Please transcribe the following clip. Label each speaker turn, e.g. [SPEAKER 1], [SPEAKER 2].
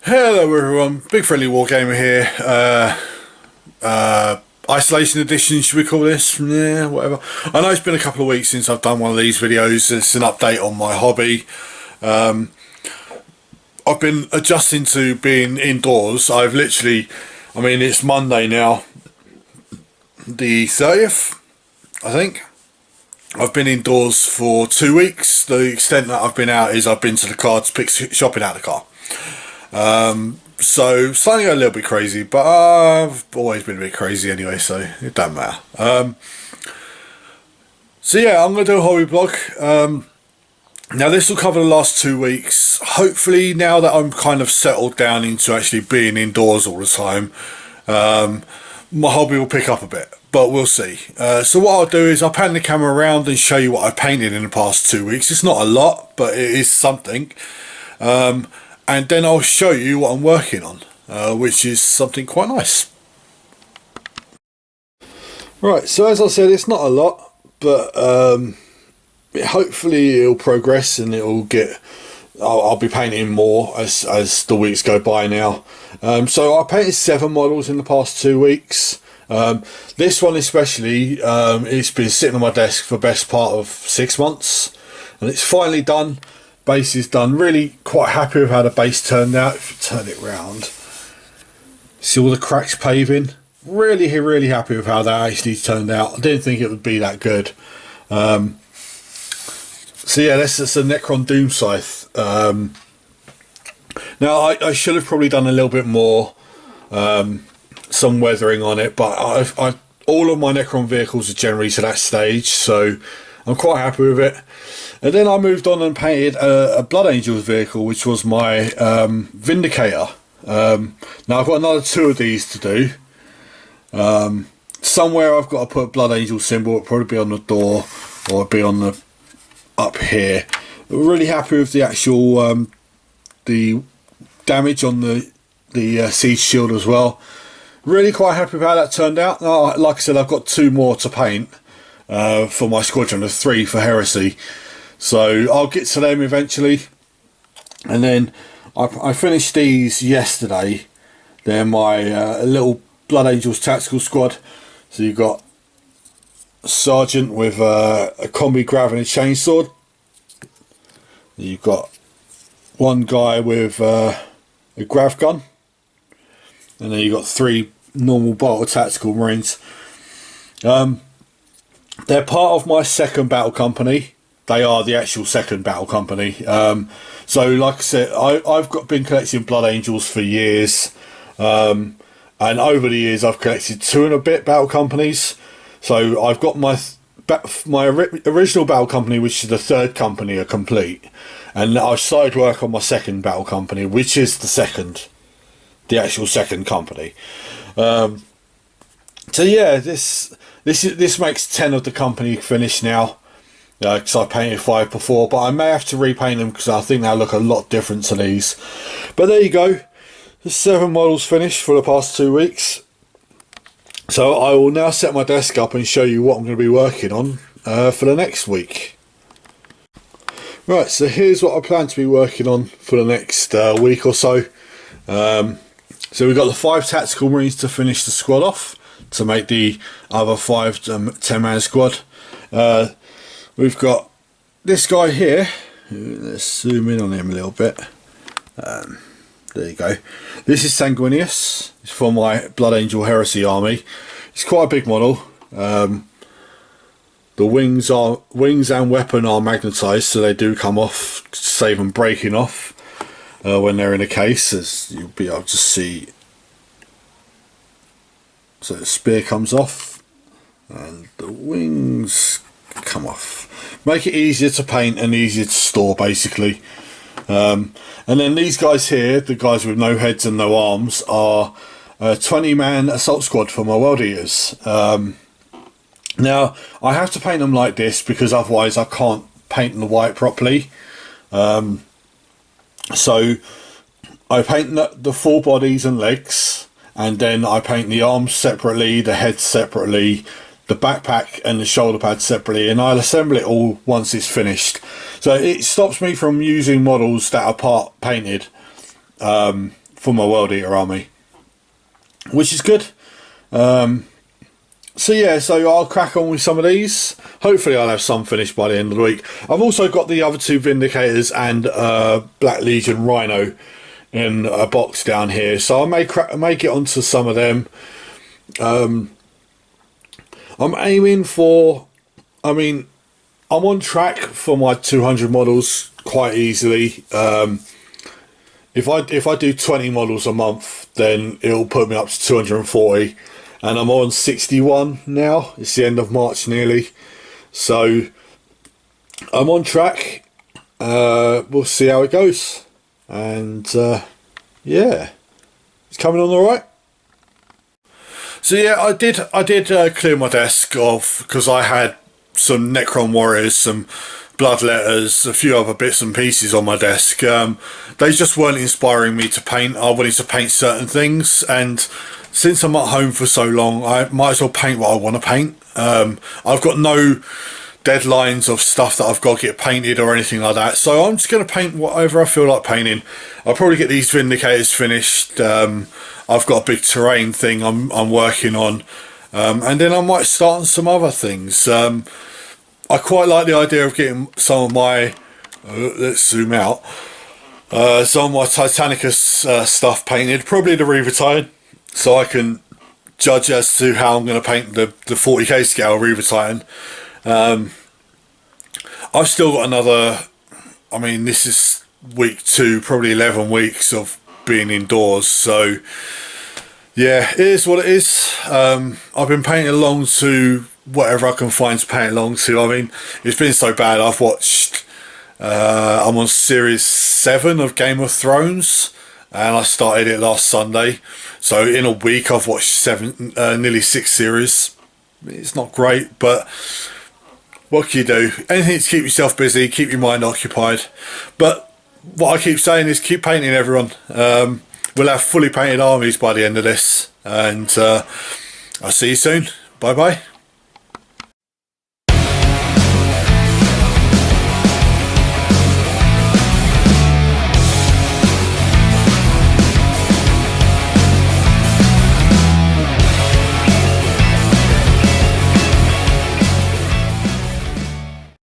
[SPEAKER 1] Hello everyone, BigFriendlyWarGamer here. Isolation edition, should we call this? Yeah, whatever. I know it's been a couple of weeks since I've done one of these videos. It's an update on my hobby. I've been adjusting to being indoors. It's Monday now, the 30th, I think. I've been indoors for 2 weeks. The extent that I've been out is I've been to the car to pick shopping out of the car. So starting to go a little bit crazy, but I've always been a bit crazy anyway, so it doesn't matter. So yeah, I'm going to do a hobby blog. Now this will cover the last 2 weeks. Hopefully now that I'm kind of settled down into actually being indoors all the time, my hobby will pick up a bit, but we'll see. So what I'll do is I'll pan the camera around and show you what I've painted in the past 2 weeks. It's not a lot, but it is something. And then I'll show you what I'm working on, which is something quite nice. Right, so as I said, it's not a lot, but hopefully it'll progress and I'll be painting more as the weeks go by now. So I painted 7 models in the past 2 weeks. This one especially, it's been sitting on my desk for the best part of 6 months, and it's finally done. Base is done. Really quite happy with how the base turned out. If you turn it round, see all the cracks paving. Really happy with how that actually turned out. I didn't think it would be that good. So yeah, that's a Necron Doom Scythe. Now I should have probably done a little bit more, some weathering on it, but all of my Necron vehicles are generally to that stage, so I'm quite happy with it. And then I moved on and painted a Blood Angels vehicle, which was my Vindicator. Now I've got another 2 of these to do. Somewhere I've got to put a Blood Angel symbol. It'll probably be on the door, or it'll be on the up here. Really happy with the actual the damage on the siege shield as well. Really quite happy with how that turned out. Now, like I said, I've got 2 more to paint for my squadron of 3 for Heresy. So I'll get to them eventually. And then I finished these yesterday. They're my little Blood Angels tactical squad. So you've got a sergeant with a combi grav and a chainsword. You've got one guy with a grav gun. And then you've got 3 normal bolter tactical marines. They're part of my 2nd battle company. They are the actual 2nd battle company. So like I said, I've been collecting Blood Angels for years. And over the years I've collected 2 and a bit battle companies. So I've got my original battle company, which is the 3rd company, are complete. And I've started work on my 2nd battle company, which is the actual 2nd company. So yeah, this makes 10 of the company finished now. Because I painted 5 before, but I may have to repaint them because I think they'll look a lot different to these. But there you go, the 7 models finished for the past 2 weeks. So I will now set my desk up and show you what I'm going to be working on for the next week. Right, so here's what I plan to be working on for the next week or so. So we've got the 5 tactical marines to finish the squad off, to make the other 5 10-man squad. We've got this guy here. Let's zoom in on him a little bit. There you go. This is Sanguinius. It's for my Blood Angel Heresy army. It's quite a big model. The wings and weapon are magnetised, so they do come off, save them breaking off when they're in a case, as you'll be able to see. So the spear comes off and the wings come off. Make it easier to paint and easier to store, basically. And then these guys here, the guys with no heads and no arms, are a 20-man assault squad for my World Eaters. Now I have to paint them like this because otherwise I can't paint the white properly. So I paint the full bodies and legs, and then I paint the arms separately, the head separately, the backpack and the shoulder pads separately, and I'll assemble it all once it's finished. So it stops me from using models that are part painted for for my World Eater army, which is good. So yeah, so I'll crack on with some of these. Hopefully I'll have some finished by the end of the week. I've also got the other 2 Vindicators and Black Legion Rhino in a box down here, so I may get onto some of them. I'm aiming for, I'm on track for my 200 models quite easily. If I do 20 models a month, then it'll put me up to 240. And I'm on 61 now. It's the end of March nearly. So I'm on track. We'll see how it goes. And yeah, it's coming on all right. So yeah, I did clear my desk off because I had some Necron Warriors, some Bloodletters, a few other bits and pieces on my desk. They just weren't inspiring me to paint. I wanted to paint certain things, and since I'm at home for so long, I might as well paint what I want to paint. I've got no deadlines of stuff that I've got to get painted or anything like that, so I'm just going to paint whatever I feel like painting. I'll probably get these Vindicators finished. I've got a big terrain thing I'm working on, and then I might start on some other things. I quite like the idea of getting some of my let's zoom out, some of my Titanicus stuff painted, probably the Reaver, so I can judge as to how I'm going to paint the 40k scale Reaver Titan. I've still got another, this is week 2, probably 11 weeks of being indoors, so yeah, it is what it is. I've been painting along to whatever I can find to paint along to. It's been so bad. I've watched, I'm on series 7 of Game of Thrones, and I started it last Sunday, so in a week I've watched nearly 6 series. It's not great, but what can you do? Anything to keep yourself busy, keep your mind occupied. But what I keep saying is keep painting, everyone. We'll have fully painted armies by the end of this, and I'll see you soon. Bye bye.